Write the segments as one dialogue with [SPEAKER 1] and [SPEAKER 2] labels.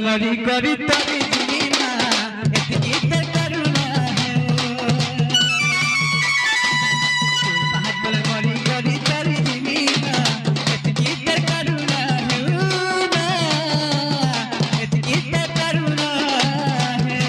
[SPEAKER 1] मरी करी तरी जीना इतनी करुणा है बहादुर मरी करी तरी जीना इतनी करुणा है इतनी करुणा है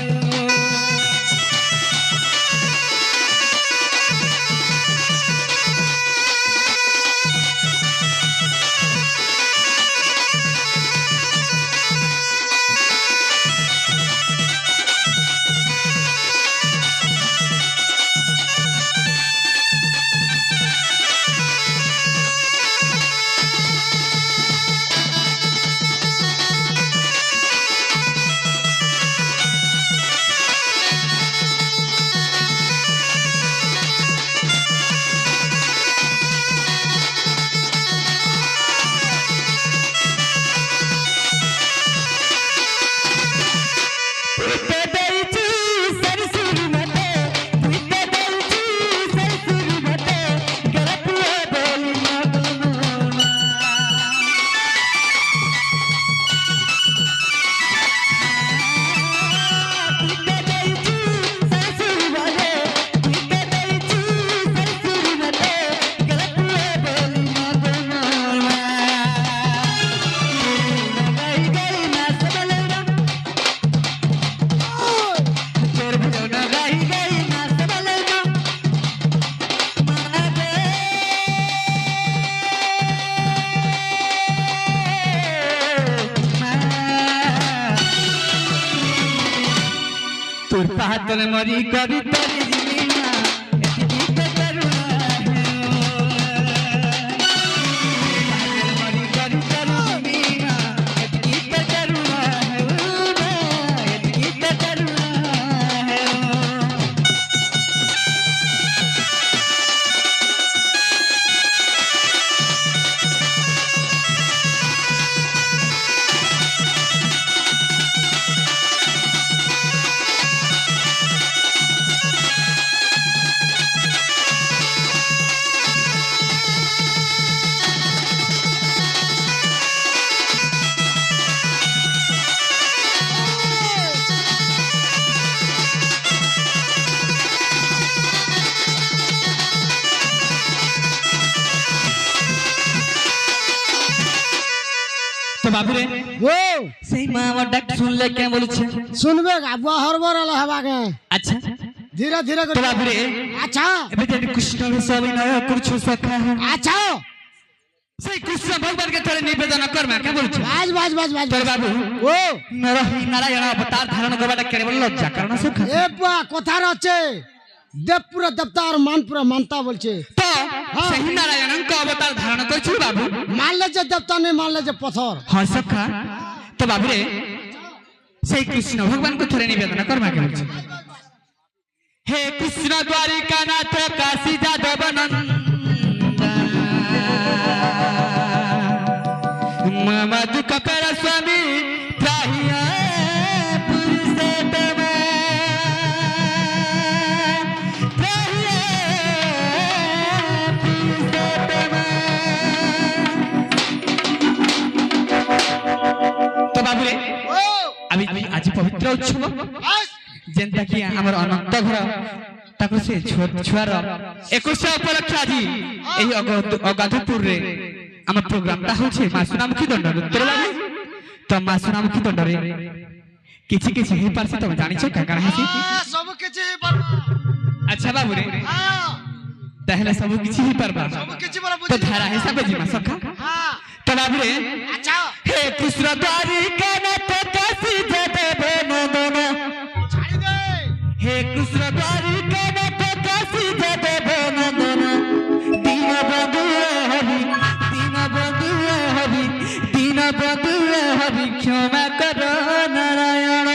[SPEAKER 1] बहादुर मरी करी तरी जीना इतनी करुणा है बहादुर मरी करी तरी जीना इतनी करुणा है इतनी करुणा है तो बाबू रे
[SPEAKER 2] वो
[SPEAKER 1] सही मां और डाक सुन ले क्या बोलू छे
[SPEAKER 2] सुनबे बुआ हरबर आले हवा के
[SPEAKER 1] अच्छा
[SPEAKER 2] धीरे धीरे
[SPEAKER 1] तो बाबू रे
[SPEAKER 2] अच्छा
[SPEAKER 1] एबे जे कृष्ण के सब नया कुछ सखा है
[SPEAKER 2] अच्छा
[SPEAKER 1] सही कृष्ण भगवान के तोरे निवेदन कर मैं क्या बोलू छे
[SPEAKER 2] बाज
[SPEAKER 1] तोरे बाबू
[SPEAKER 2] ओ
[SPEAKER 1] नारायण अवतार धारण करबाटा करे बोल लज्जा कारण सखा
[SPEAKER 2] ए बुआ কথা আছে देवपुरा देवता और मानपुरा मानता बोलছে
[SPEAKER 1] तो सही नारायण का अवतार धारण करछु बाबू
[SPEAKER 2] मान ले जे देवता नहीं मान ले जे पत्थर
[SPEAKER 1] हां सखा तो बाबू रे सही कृष्ण भगवान को थोड़े निवेदन कर मैं क्या बोलछु हे कृष्ण द्वारिका नाथ काशी जादव नंदा मम दुख कर ପବିତ୍ର ଉତ୍ସବ ଯେନ୍ତା କି ଆମର ଅନନ୍ତ ଘର ତାକୁ ସେ ଛୁଆର 21 ଉପଲକ୍ଷ ଆଜି ଏହି ଅଗାଧପୁରରେ ଆମ ପ୍ରୋଗ୍ରାମଟା ହଉଛି ମା ସୁନାମୁଖୀ ଦଣ୍ଡ ନୃତ୍ୟ ଲାଗି ତ ମା ସୁନାମୁଖୀ ଦଣ୍ଡରେ କିଛି କିଛି ହେଇପାରଛି ତମେ ଜାଣିଛ କାଣା ହେଇଛି
[SPEAKER 2] ସବୁ କିଛି ହେଇପାରବା
[SPEAKER 1] ଆଚ୍ଛା ବାବୁରେ ତାହେଲେ ସବୁ କିଛି ହେଇପାରବା
[SPEAKER 2] ସବୁ କିଛି ବල
[SPEAKER 1] ତ ଧାରା ହିସାବେ ଯିମା ସଖା ତ ବାବୁରେ
[SPEAKER 2] ଆଚ୍ଛା
[SPEAKER 1] हे कृष्ण द्वारिका नाथ काशी जगत नंदन
[SPEAKER 2] ଛାଡ଼ି ଦେ
[SPEAKER 1] हे कृष्ण द्वारिका नाथ काशी जगत नंदन दीन बंधु हरि दीन बंधु हरि क्षमा कर नारायण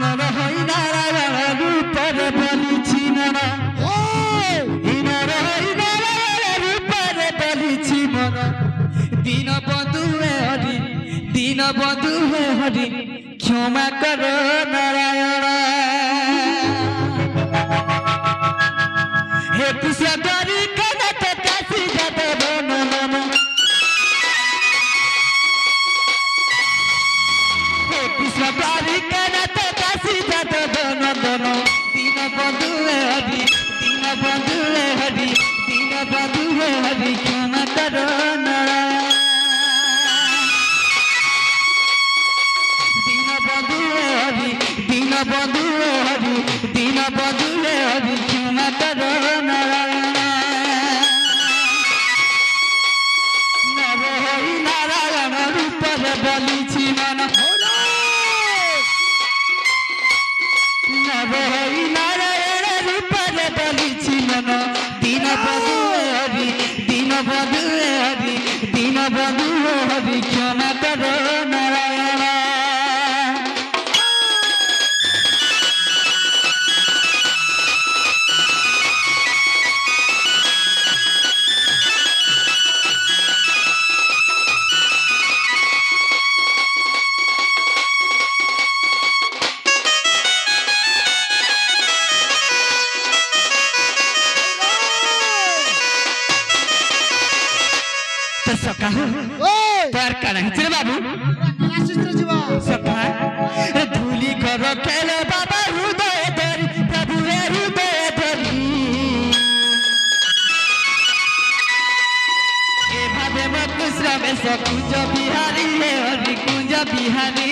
[SPEAKER 1] नर हई नारायण रूप बलि छिनन दीन बंधु हरि क्षमा कर नारायण हे कृष्ण द्वारिका नाथ काशी जगत नंदन हे कृष्ण द्वारिका नाथ काशी जगत नंदन दीन बंधु हरि दीन बंधु हरि क्षमा कर नारायण दीन बंधु हरि क्षमा कर नारायण नर हरि नारायण रूप बलि छिनन नर हरि नारायण रूप बलि छिनन दीन बंधु हरि क्षमा कर नारायण सखा तार काना हिचरे बाबू
[SPEAKER 2] କ୍ଲାସିସ୍ରେ ଯିବା
[SPEAKER 1] सखा धूली कर खेले बाबा हृदय धरी प्रभु हृदय धरी ए भावे कृष्ण में कुंज बिहारी हे हरि कुंज बिहारी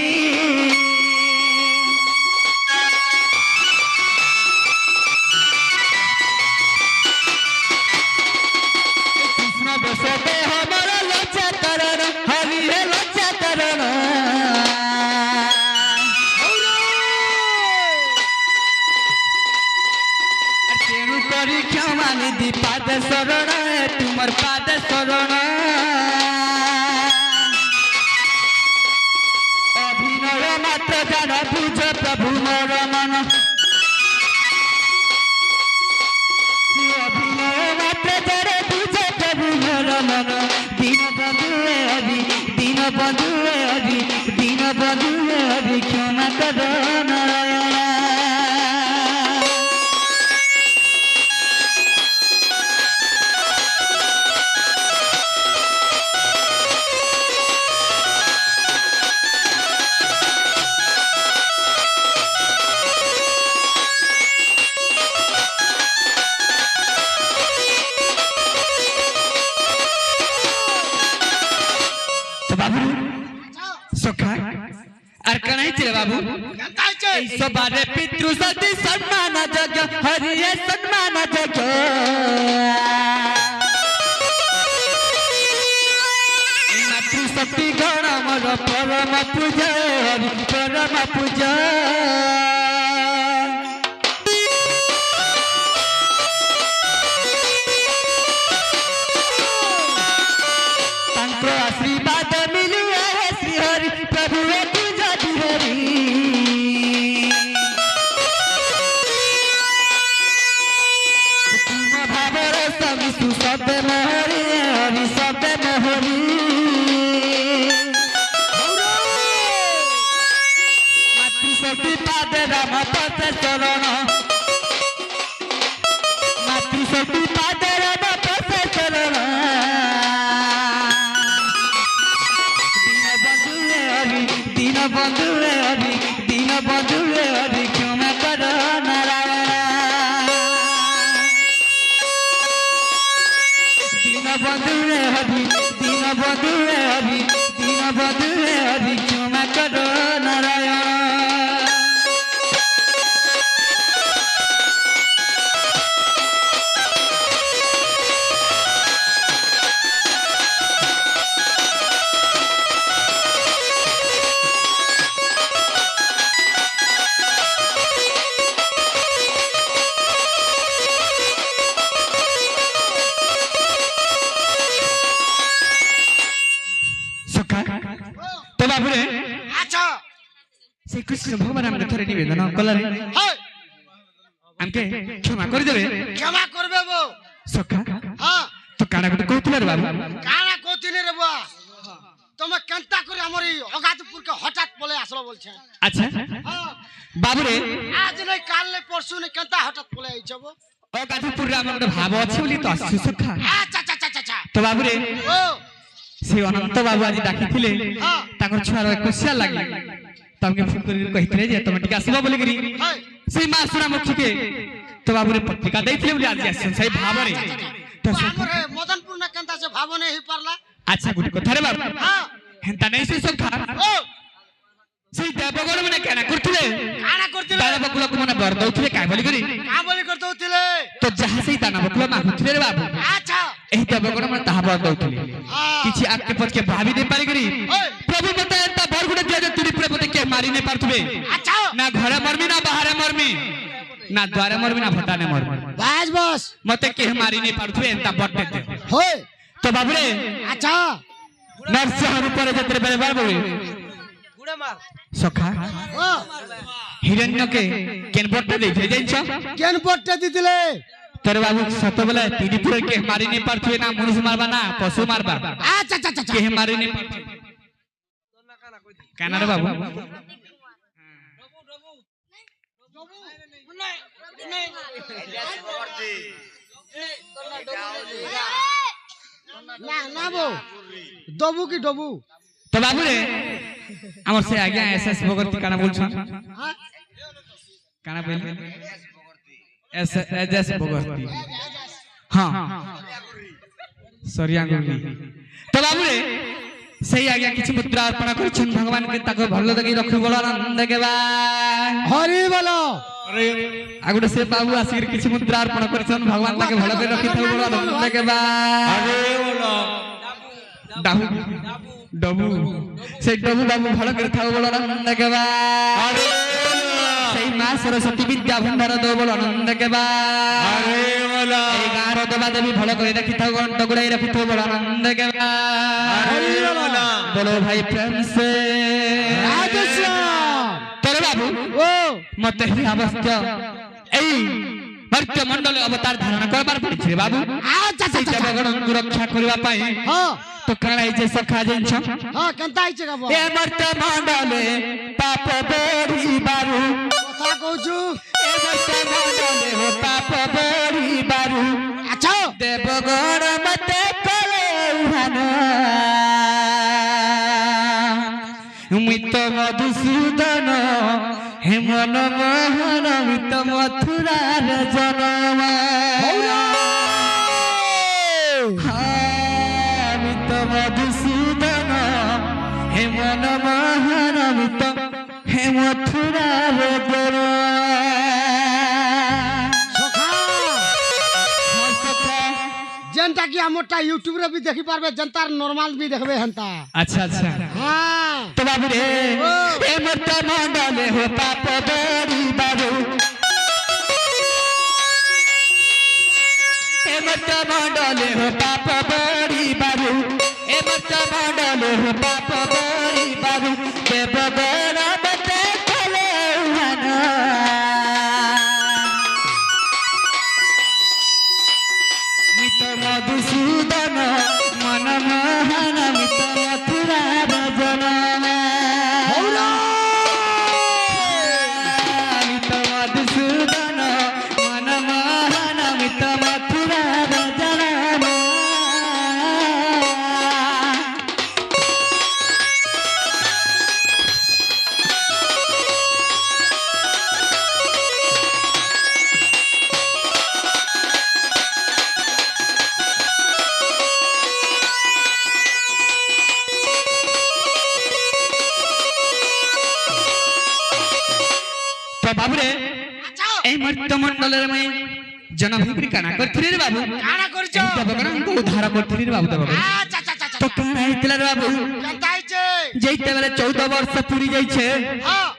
[SPEAKER 1] पाद शरण तुमर पाद शरण अभिनय मात्र जान बुझ प्रभु मोर मन अभिनय मात्र जान बुझ प्रभु मोर मन दीन बंधु हरि क्षमा कर नारायण बाबू सखा আর কানাই ছিল বাবু এই সবারে পিতৃ সতী সম্মান যজ্ঞ হরিয়ে সম্মান যজ্ঞ মাতৃ শক্তি গণ মর পরম পূজা হরি পরম পূজা आशीर्वाद मिलू है श्री हरि प्रभु पूजा हरि तुम भावर सविशु शब्द मोहरी हरि शब्द मोहरी मातृशक्ति पाद राम पद चरण मातृशक्ति पाद राम पद चरण কৃষ্ণ ভগবান আমাকে থরে নিবেদন কলারে
[SPEAKER 2] হ্যাঁ
[SPEAKER 1] আমাকে ক্ষমা করে দেবে
[SPEAKER 2] ক্ষমা করবে বো
[SPEAKER 1] সখা
[SPEAKER 2] হ্যাঁ
[SPEAKER 1] তো কানা গোটে কৌতুল রে বাবু
[SPEAKER 2] কানা কইতিনি রে বুয়া তুমি কেনতা করে আমার এই অগাধপুর কে হঠাৎ বলে আসলো বলছে
[SPEAKER 1] আচ্ছা
[SPEAKER 2] হ্যাঁ
[SPEAKER 1] বাবু রে
[SPEAKER 2] আজ নাই কাল নাই পরশু নাই কেনতা হঠাৎ বলে আইছো বো
[SPEAKER 1] অগাধপুর রে আমার গোটে ভাব আছে বলি তো আসছু সখা
[SPEAKER 2] আচ্ছা আচ্ছা আচ্ছা আচ্ছা
[SPEAKER 1] তো বাবু রে
[SPEAKER 2] ও
[SPEAKER 1] সেই অনন্ত বাবু আজ ডাকিଥିଲେ
[SPEAKER 2] হ্যাঁ
[SPEAKER 1] তাଙ୍କର ଛୁଆର ଏକୋଇଶିଆ ଲାଗି ତାଙ୍କୁ ଫୋନ କରି କହିଥିଲେ ଯେ ତମେ ଟିକେ ଆସିବ ବୋଲିକିରି
[SPEAKER 2] হ্যাঁ
[SPEAKER 1] ସେଇ ମା ସୁରାମୁଖୀକେ ତ ବାବୁରେ ପତ୍ରିକା ଦେଇଥିଲେ ବୋଲି ଆଜି ଆସିଛନ୍ତି ସେଇ ଭାବରେ ତ
[SPEAKER 2] ଆମର ମଦନପୁର ନା କେନତା ସେ ଭାବ ନେଇ ହେଇ ପାରଲା
[SPEAKER 1] ଆଚ୍ଛା ଗୋଟେ କଥାରେ ବାବୁ
[SPEAKER 2] হ্যাঁ
[SPEAKER 1] ହେନ୍ତା ନାଇଁ ସେ ସଖା
[SPEAKER 2] ও
[SPEAKER 1] ସେଇ ଦେବଗଣ ମାନେ କେଣା କରୁଥିଲେ
[SPEAKER 2] କାଣା କରିଥିଲେ
[SPEAKER 1] ଦାନବ କୁଳକୁ ମାନେ ବର ଦଉଥିଲେ କାଇଁ ବୋଲିକିରି
[SPEAKER 2] କା ବୋଲି କରିଦଉଥିଲେ
[SPEAKER 1] ତ ଯାହା ସେଇ ଦାନବ କୁଳ ମାଗୁଥିଲେ ରେ ବାବୁ
[SPEAKER 2] ଆଚ୍ଛା
[SPEAKER 1] ଏହି ଦେବଗଣ ମାନେ ତାହା ବର ଦଉଥିଲେ
[SPEAKER 2] ହଁ
[SPEAKER 1] କିଛି ଆଗକେ ପଛକେ ଭାବି ଦେଇ ପାରିକିରି
[SPEAKER 2] ଓଏ
[SPEAKER 1] ପ୍ରଭୁ ମତେ ଏନ୍ତା ବର ଗୋଟେ ଦିଆ ଯେ ତୁରି ପୁରା ମତେ କେ ମାରି ନାଇଁ ପାରୁଥିବେ
[SPEAKER 2] আচ্ছা
[SPEAKER 1] না ঘরে মরমি না বাহারে মরমি না দ্বারে মরমি না ভটানে মরমি
[SPEAKER 2] বাস বাস
[SPEAKER 1] মতে কেহ মারি নাই পারুথবে এন্তা বটে দে
[SPEAKER 2] হয়
[SPEAKER 1] তো বাবুরে
[SPEAKER 2] আচ্ছা
[SPEAKER 1] নরসিংহর উপরে যেতে বেলে বাবু
[SPEAKER 2] গুড়া মার
[SPEAKER 1] সখা
[SPEAKER 2] ও
[SPEAKER 1] হিরণ্যকে কেন বটে দেইছে জানছ
[SPEAKER 2] কেন পট্টা দিছিলে
[SPEAKER 1] তোর বাবু সত বলে তিরিপুরে কে মারি নাই পারুথবে না মনুষ্য মারবা না পশু মারবা
[SPEAKER 2] আচ্ছা আচ্ছা আচ্ছা
[SPEAKER 1] কেহ মারি নাই পারুথবে কানারে বাবু
[SPEAKER 2] না না বো ডবু কি ডবু
[SPEAKER 1] তো বাবুরে আমার সে আজ্ঞা এসএস ভগতি কানা বলছ
[SPEAKER 2] হ্যাঁ
[SPEAKER 1] কানা বল এসএস ভগতি হ্যাঁ সরিয়া গুলি তো বাবুরে সেই আজ্ঞা কিছু মুদ্রা অর্পণ করছেন ভগবানকে তাকে ভালো দেখি রক্ষি বল আনন্দ কেবা
[SPEAKER 2] হরি বলো
[SPEAKER 1] আগুড়ে সে বাবু আসির কিছু মুদ্রা অর্পণ করছেন ভগবান তাকে ভালো করে রক্ষি থাকবে বল আনন্দ কেবা আরে বলো ডাবু ডবু সেই ডবু বাবু ভালো করে থাকবে বল আনন্দ কেবা আরে সেই মা সরস্বতী বিদ্যা ভণ্ডার দো বল আনন্দ কেবা আরে বলো এই গাঁর দেবা দেবী ভালো করে রাখি থাকো ঘন্ট গুড়াই রাখি থাকো বল আনন্দ কেবা আরে বলো বলো ভাই প্রেম সে
[SPEAKER 2] রাধেশ্যাম
[SPEAKER 1] তোরে বাবু
[SPEAKER 2] ও
[SPEAKER 1] মতে হি অবস্থা এই মর্ত্য মণ্ডলে অবতার ধারণ করবার পড়ছে বাবু
[SPEAKER 2] আচ্ছা
[SPEAKER 1] সেই
[SPEAKER 2] আচ্ছা
[SPEAKER 1] দেবগণଙ୍କୁ রক্ষা କରିବା ପାଇଁ
[SPEAKER 2] হ্যাঁ
[SPEAKER 1] তো কাଣା ହେଇছে সখା ଜିନିଷ
[SPEAKER 2] হ্যাঁ কেনতা আইছে গাবো
[SPEAKER 1] ଏ ମର୍ତ୍ତ୍ୟ ମଣ୍ଡଲେ ପାପ ବଢିବାରୁ
[SPEAKER 2] কথা কইছু
[SPEAKER 1] ଏ ମର୍ତ୍ତ୍ୟ ମଣ୍ଡଲେ ହୋ ପାପ ବଢିବାରୁ
[SPEAKER 2] আচ্ছা
[SPEAKER 1] ଦେବଗଣ ମତେ କଲେ ଉହାନ ମିତ ମଧୁସୂଦନ হে মন মোহন মিত মথুরার জনম মিত মধুসূদন হে মন মোহন মিত হে মথুরার জনম
[SPEAKER 2] সখা যেনটা কি আমরটা ইউটিউব রে भी দেখি পারবে যেনতার নরমাল भी দেখবে হেনতা
[SPEAKER 1] আচ্ছা আচ্ছা
[SPEAKER 2] হ্যাঁ
[SPEAKER 1] তো বাবু রে এ মর্ত্য মণ্ডলে হো পাপ বড়িবারু এ মর্ত্য মণ্ডলে হো পাপ বড়িবারু এ মর্ত্য মণ্ডলে হো পাপ বড়িবারু দেবগণ মতে কলে উহান মিত মধুসূদন মন মোহন মিত মথুরার জনম মিত মধুসূদন মন মোহন মিত মথুরার জনম তো বাবুরে
[SPEAKER 2] আচ্ছা
[SPEAKER 1] এই মর্ত্য মণ্ডলের মই জনম হিকরি কানা করছিলি রে বাবু
[SPEAKER 2] কানা করিছ
[SPEAKER 1] এই দেবগণଙ୍କୁ উদ্ধার করছিলি রে বাবু দেবগণ
[SPEAKER 2] আচ্ছা আচ্ছা আচ্ছা
[SPEAKER 1] তো কানা হইছিল রে বাবু
[SPEAKER 2] কেনতা আইছে
[SPEAKER 1] যেইতে বেলে 14 বর্ষ পুরি যাইছে
[SPEAKER 2] হ্যাঁ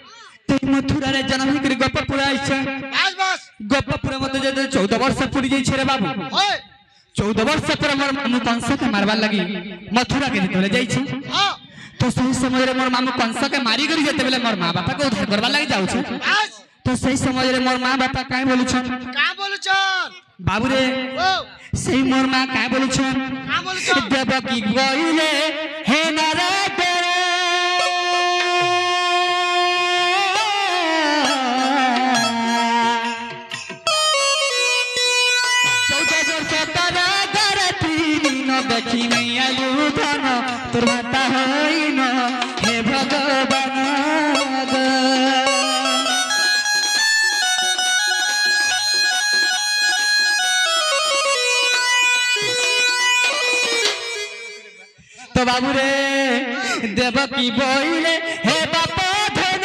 [SPEAKER 1] তো মথুরারে জনম হিকরি গোপপুর আইছে
[SPEAKER 2] বাস বাস
[SPEAKER 1] গোপপুর মধ্যে যে 14 বর্ষ পুরি যাইছে রে বাবু
[SPEAKER 2] হয়
[SPEAKER 1] 14 বর্ষ পরে মোর মামু কংসকে মারবার লাগি মথুরা কে যেতে যাইছে
[SPEAKER 2] হ্যাঁ
[SPEAKER 1] তো तो सही समय रे मोर मामू कंस के मारी करी जेते बेले मोर माँ बापा को उद्धार करबा लागि जाउ छ
[SPEAKER 2] बस
[SPEAKER 1] तो सही समय रे मोर माँ बापा काई बोलु छन
[SPEAKER 2] का बोलू छन
[SPEAKER 1] बाबू रे
[SPEAKER 2] ओ
[SPEAKER 1] सही मोर माँ काई बोलु छन
[SPEAKER 2] का बोलू छन
[SPEAKER 1] देवकी गइले हे नारद देखी नहीं आलू धन तोर माता होइन हे भगवान तो बाबू रे देवकी बोले हे बापा धन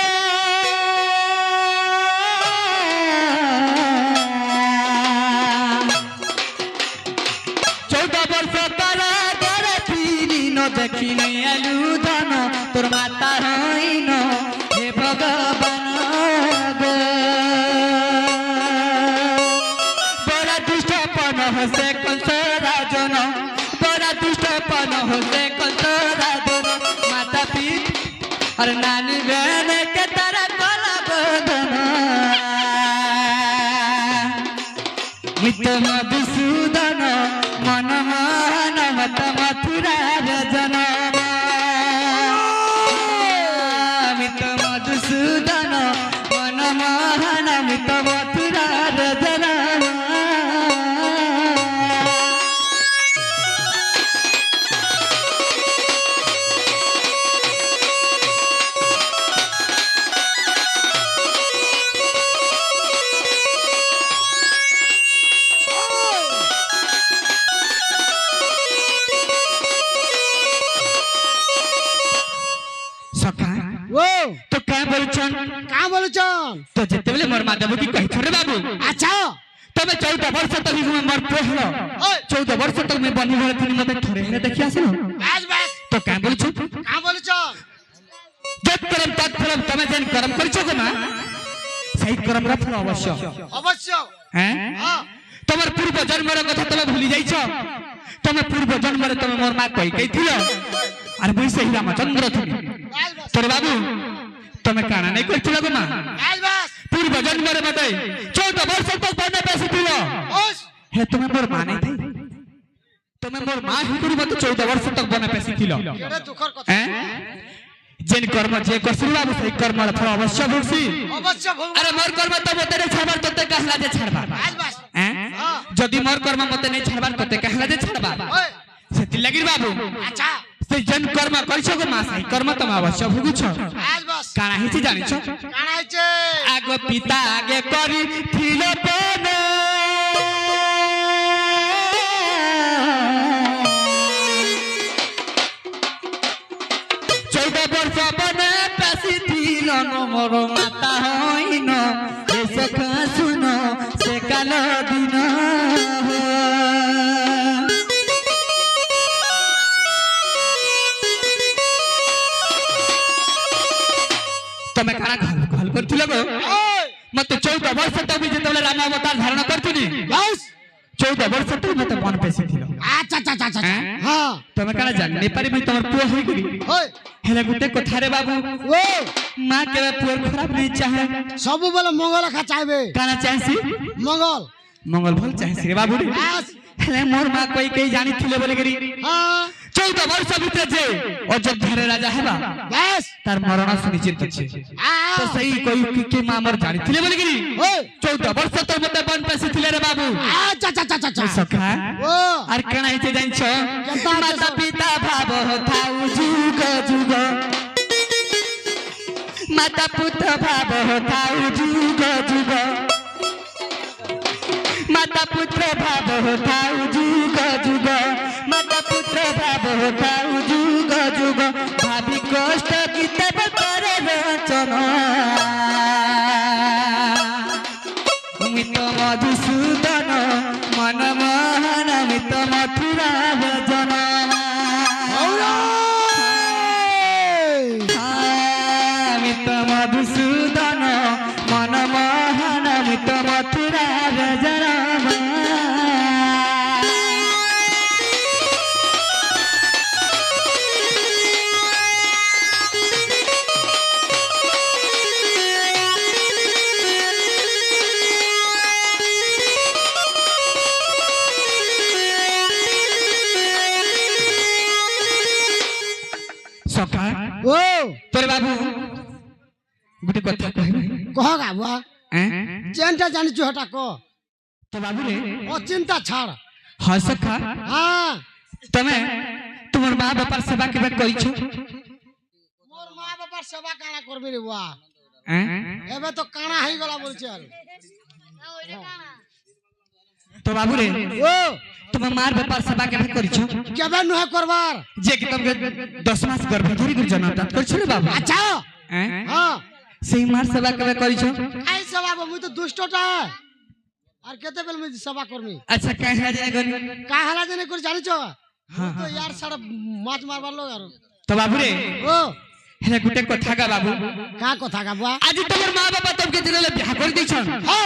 [SPEAKER 1] देखी नहीं आलू धन तोर माता होइन हे भगवान बड़ा दुष्टपन होसे कंस राजन बड़ा दुष्टपन होसे कंस राजन माता पिता और नानी बहन के तारा कला बदन मित मधुसूदन मन मान मत मथुरा रजन मित मधुसूदन मन मान मित मथुरा रजन
[SPEAKER 2] ओ
[SPEAKER 1] तो क्या बोलू छन
[SPEAKER 2] का बोलू छन
[SPEAKER 1] तो जेते बेले मोर माता बुकी कहि छोरे बाबू
[SPEAKER 2] अच्छा
[SPEAKER 1] तबे 14 वर्ष तक मैं मोर पोहलो 14 वर्ष तक मैं बनी घरे थी मते थोड़े हेरे देखि आसिनो
[SPEAKER 2] बस बस
[SPEAKER 1] तो क्या बोलू छु
[SPEAKER 2] का बोलू छन
[SPEAKER 1] जत करम तत फलम तमे जेन कर्म करि छको ना सही कर्म रा फल अवश्य
[SPEAKER 2] अवश्य
[SPEAKER 1] हैं
[SPEAKER 2] हां
[SPEAKER 1] तमर पूर्व जन्म रा कथा तमे भूली जाई छ तमे पूर्व जन्म रे तमे मोर मां कहि थिलो अरे मुई सही रामचंद्र थी
[SPEAKER 2] बस बस
[SPEAKER 1] तोर बाबू तमे काना नहीं करथिलो गो मां
[SPEAKER 2] बस बस
[SPEAKER 1] पूर्व जन्म रे मते 14 वर्ष तक बने पैसे थिलो
[SPEAKER 2] ओस
[SPEAKER 1] हे तुम्हें मोर मां नहीं थी तुम्हें मोर मां ही करी मते 14 वर्ष तक बने पैसे थिलो
[SPEAKER 2] केडे दुखर कथा
[SPEAKER 1] हैं जेन कर्म जे करसी बाबू सही कर्म रा फल अवश्य भोगसी
[SPEAKER 2] अवश्य भोग
[SPEAKER 1] अरे मोर कर्म तो मते नहीं छाड़बार तते कहला जे छाड़बा
[SPEAKER 2] बस बस
[SPEAKER 1] हैं
[SPEAKER 2] हां
[SPEAKER 1] जदि मोर कर्म मते नहीं छाड़बार तते कहला जे छाड़बा
[SPEAKER 2] ओए
[SPEAKER 1] सेति लागि बाबू
[SPEAKER 2] अच्छा
[SPEAKER 1] से जन कर्म करछो गो मां सही कर्म तुम अवश्य भोगु छ
[SPEAKER 2] बस बस
[SPEAKER 1] काना हिची जानि छ
[SPEAKER 2] काना हैचे
[SPEAKER 1] आगो पिता आगे करी थिलो पन 14 वर्ष बने पैसी थिलो न मोर माता होइन ए सखा सुनो से कालो दिन तमे काना घल करथिलो गो
[SPEAKER 2] ओए
[SPEAKER 1] मते 14 वर्ष तक भी जेतले राम अवतार धारण करथुनी
[SPEAKER 2] बस
[SPEAKER 1] 14 वर्ष तक मते मन पैसे थिलो
[SPEAKER 2] अच्छा अच्छा अच्छा
[SPEAKER 1] हैं?
[SPEAKER 2] हां
[SPEAKER 1] तमे काना जानने पारि भी तमर पुआ होई गरी
[SPEAKER 2] ओए
[SPEAKER 1] हेले गुटे कथा रे बाबू
[SPEAKER 2] ओ
[SPEAKER 1] मां के पुअर खराब नहीं चाहे
[SPEAKER 2] सब बोले मंगल खा चाहबे
[SPEAKER 1] काना चाहसी
[SPEAKER 2] मंगल
[SPEAKER 1] मंगल भल चाहसी रे बाबू रे
[SPEAKER 2] बस
[SPEAKER 1] हेले मोर मां कोई कई जानी थिले बोले गरी
[SPEAKER 2] हां
[SPEAKER 1] 14 वर्ष भीतर जे अयोध्या रे राजा हेबा
[SPEAKER 2] बस
[SPEAKER 1] तार मरण सुनिश्चित छे
[SPEAKER 2] आ
[SPEAKER 1] तो सही कोई के मां मोर जानी थिले बोले गरी
[SPEAKER 2] ओए
[SPEAKER 1] 14 वर्ष तो मते बन पैसे थिले रे बाबू
[SPEAKER 2] अच्छा अच्छा अच्छा अच्छा
[SPEAKER 1] सखा
[SPEAKER 2] ओ
[SPEAKER 1] আর কেন হইতে জানছ
[SPEAKER 2] কেনতা
[SPEAKER 1] মাতা পিতা ভাব থাউ যুগ যুগ মাতা পুত্র ভাব থাউ যুগ যুগ মাতা পুত্র ভাব থাউ যুগ যুগ মাতা পুত্র ভাব থাউ যুগ যুগ ভাবি কষ্ট কিতাব করে রচনা মিত মধুসূদন मन मोहन मित मथुरा भजन मित मधुसूदन मन मोहन मित मथुरा भजन বাবু গোটে কথা কহিবে
[SPEAKER 2] কহ গাবুয়া
[SPEAKER 1] হ্যাঁ
[SPEAKER 2] যেনটা জানিଛୁ হটা কহ
[SPEAKER 1] তো বাবু রে
[SPEAKER 2] অচিন্তা ছাড়
[SPEAKER 1] হয় সখা
[SPEAKER 2] হ্যাঁ
[SPEAKER 1] তুমি তোমার মা বাবার সেবা কেবে করিছো
[SPEAKER 2] মোর মা বাবার সেবা কানা করবি রে বুয়া
[SPEAKER 1] হ্যাঁ
[SPEAKER 2] এবে তো কানা হই গলা বলছে আর
[SPEAKER 1] তো বাবু রে
[SPEAKER 2] ও
[SPEAKER 1] তোমার মার বাবার সেবা কেবে করিছো
[SPEAKER 2] কেবে নুহে করবার
[SPEAKER 1] যে কি তুমি 10 মাস গর্ভ ধরি করে জন্ম প্রাপ্ত করছো রে বাবু
[SPEAKER 2] আচ্ছা
[SPEAKER 1] হ্যাঁ
[SPEAKER 2] হ্যাঁ
[SPEAKER 1] সেই মার সেবা কেবে করিছো
[SPEAKER 2] এই সেবা মুই তো দুষ্টটা আর কেতে বেল মুই সেবা করমি
[SPEAKER 1] আচ্ছা কাহে জানে গনি
[SPEAKER 2] কা হালা জেনে করে জানিছো হ্যাঁ তো ইয়ার সারা মাছ মারবার লোক আর
[SPEAKER 1] তো বাবু রে
[SPEAKER 2] ও
[SPEAKER 1] হেলে গুটে কথা গা বাবু
[SPEAKER 2] কা কথা গাবুয়া
[SPEAKER 1] আজি তোমার মা বাবা তোকে দিলে বিয়া করে দিছন
[SPEAKER 2] ও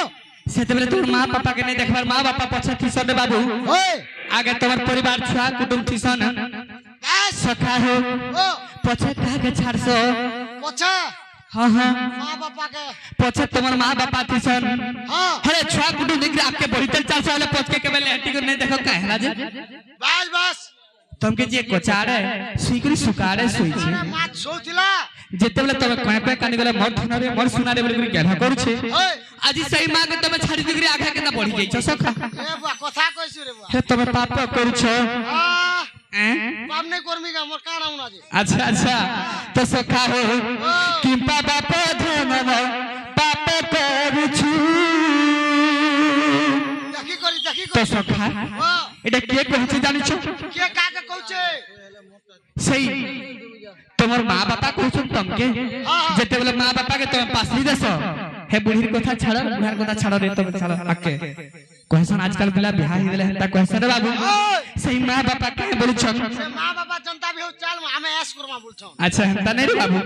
[SPEAKER 1] সেতেবেলে তোমার মা বাবা কে নাই দেখবার মা বাবা পছা থিসন রে বাবু
[SPEAKER 2] ওই
[SPEAKER 1] আগে তোমার পরিবার ছুয়া কুটুম থিসন
[SPEAKER 2] বাস
[SPEAKER 1] সখা हो
[SPEAKER 2] ও
[SPEAKER 1] পছা কাকে ছাড়ছো
[SPEAKER 2] পছা
[SPEAKER 1] हां हां
[SPEAKER 2] মা বাবাকে
[SPEAKER 1] पछे तुम्हार माँ बापा थीसन
[SPEAKER 2] हाँ
[SPEAKER 1] अरे छुआ कुटुम देख आपके बड़ी तेल चार साल पछ के केवल हट्टी को नहीं देखो काहे राजे
[SPEAKER 2] বাস বাস
[SPEAKER 1] तुमके जे कोचाड़े सुईकरी सुकाड़े सुई छे
[SPEAKER 2] আরে মাছ সৌতিলা
[SPEAKER 1] जेतेबेले तमे कहे कहे कानी गले मोर थनारे मोर सुनारे बोली गेढ़ा करूछे
[SPEAKER 2] ওই
[SPEAKER 1] আজি सही मां के तमे छाड़ी दिगरी आखा केना बढ़ी जाई छ सखा
[SPEAKER 2] এ বুয়া কথা কইছি রে বুয়া
[SPEAKER 1] हे तमे पाप करूछो
[SPEAKER 2] আ
[SPEAKER 1] हैं
[SPEAKER 2] পাপ নাই করমি গা মোর কানা উনা যে
[SPEAKER 1] अच्छा अच्छा तो सखा हो किंपा बाप धनम पाप करूछु
[SPEAKER 2] দেখি
[SPEAKER 1] तो
[SPEAKER 2] করি
[SPEAKER 1] सखा
[SPEAKER 2] ও
[SPEAKER 1] এটা কে কইছে জানিছো
[SPEAKER 2] কে কাকে কইছে
[SPEAKER 1] সেই তোমার মা বাবা কইছন তমকে যেতেবেলে মা বাবা কে তুমি পাসলি দেছ হে বুঢ়ীর কথা ছাড়ো বুঢ়ার কথা ছাড়ো রে তুমি ছাড়ো আকে কইছন আজকাল পিলা বিয়া হই গেলে হেতা কইছন রে বাবু সেই মা বাবা কে বলছন
[SPEAKER 2] সে মা বাবা জনতা বিহু চাল আমি এস করমা বলছন
[SPEAKER 1] আচ্ছা হেতা নাই রে বাবু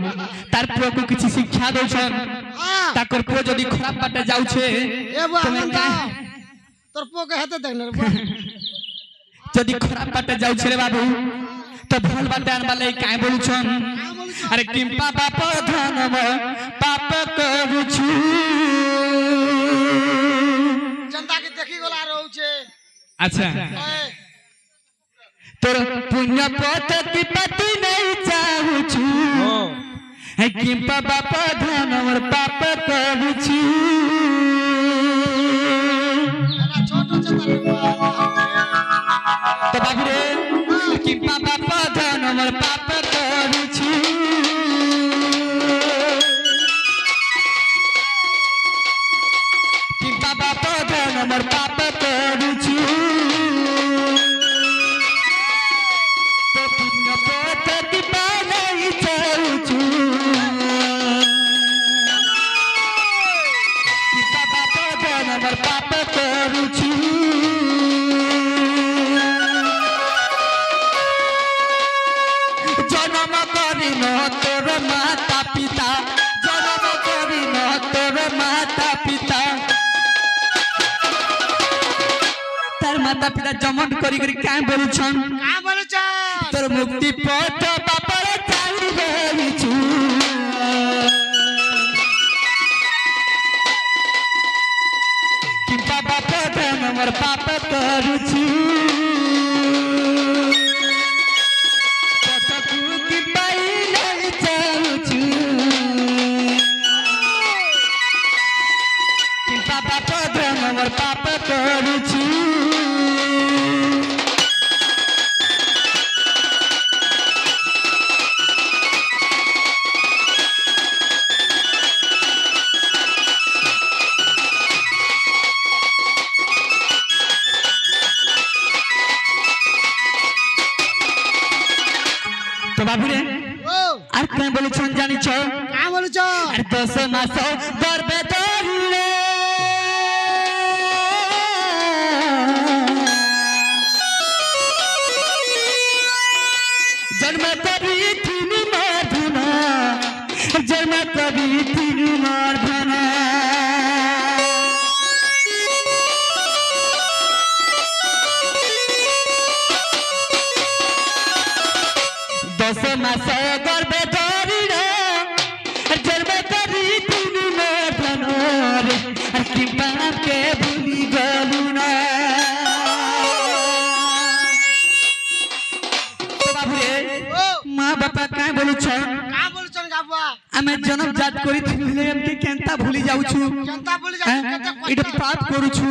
[SPEAKER 1] তার পুরো কিছু শিক্ষা দউছন
[SPEAKER 2] হ্যাঁ
[SPEAKER 1] তাকর পুরো যদি খারাপ বাটে যাউছে
[SPEAKER 2] এ বুয়া
[SPEAKER 1] তুমি
[SPEAKER 2] আনন্দা তোর পোকে হাতে দেখ না রে বুয়া
[SPEAKER 1] যদি খারাপ বাটে যাউছে রে বাবু তো ভাল বাটে আনবা লাই কাই বলছন আরে কিম্পা বাপ ধনম পাপ করুছু
[SPEAKER 2] জনতা কে দেখি গলা রহুছে
[SPEAKER 1] আচ্ছা
[SPEAKER 2] এই
[SPEAKER 1] তোর পুণ্য পথ পতি নাই চাহুছু হে কিম্পা বাপ ধনম পাপ করুছু
[SPEAKER 2] এলা ছোট ছোট রে বুয়া
[SPEAKER 1] তো বাবু রে কিম্পা বাপ ধনম পাপ করুছু কিম্পা বাপ ধনম পাপ করুছু তো পুণ্য পথ নাই চাহুছু কিম্পা বাপ ধনম পাপ করুছু জনম করিন তোর মাতা পিতা জনম করিন তোর মাতা পিতা তার মাতা পিতা জমন করি করি কাই বলছন
[SPEAKER 2] কা বলছন
[SPEAKER 1] তোর মুক্তি পথ বাপার চাই রহিছু কিম্পা বাপ ধনমর পাপ করুছু কতকু কি পাই নাই চাহুছু কিম্পা বাপ ধনমর পাপ করুছু তো বাবু রে
[SPEAKER 2] ও
[SPEAKER 1] আর কেন বলেছন জানিছ
[SPEAKER 2] কা বলছন
[SPEAKER 1] আর 10 মাস গর্ভে ধরিলে জন্ম করি তিনি মাধুনা জন্ম করি তিনি মাধুনা दस मास गर्भे धरिले जन्म करी तिमी मधनर कि बाप के भूली गलु ना तो बाबू रे
[SPEAKER 2] ও
[SPEAKER 1] माँ बापा काय बोलु छ
[SPEAKER 2] কা বলছন গাবুয়া
[SPEAKER 1] ଆମେ ଜନ୍ମଜାତ କରିଥିଲୁ ହେଲେ ଏମିତି କେନ୍ତା ଭୁଲି ଯାଉଛୁ
[SPEAKER 2] କେନ୍ତା ବୋଲି ଯାଉଛୁ
[SPEAKER 1] ଏଇଟା ପାପ କରୁଛୁ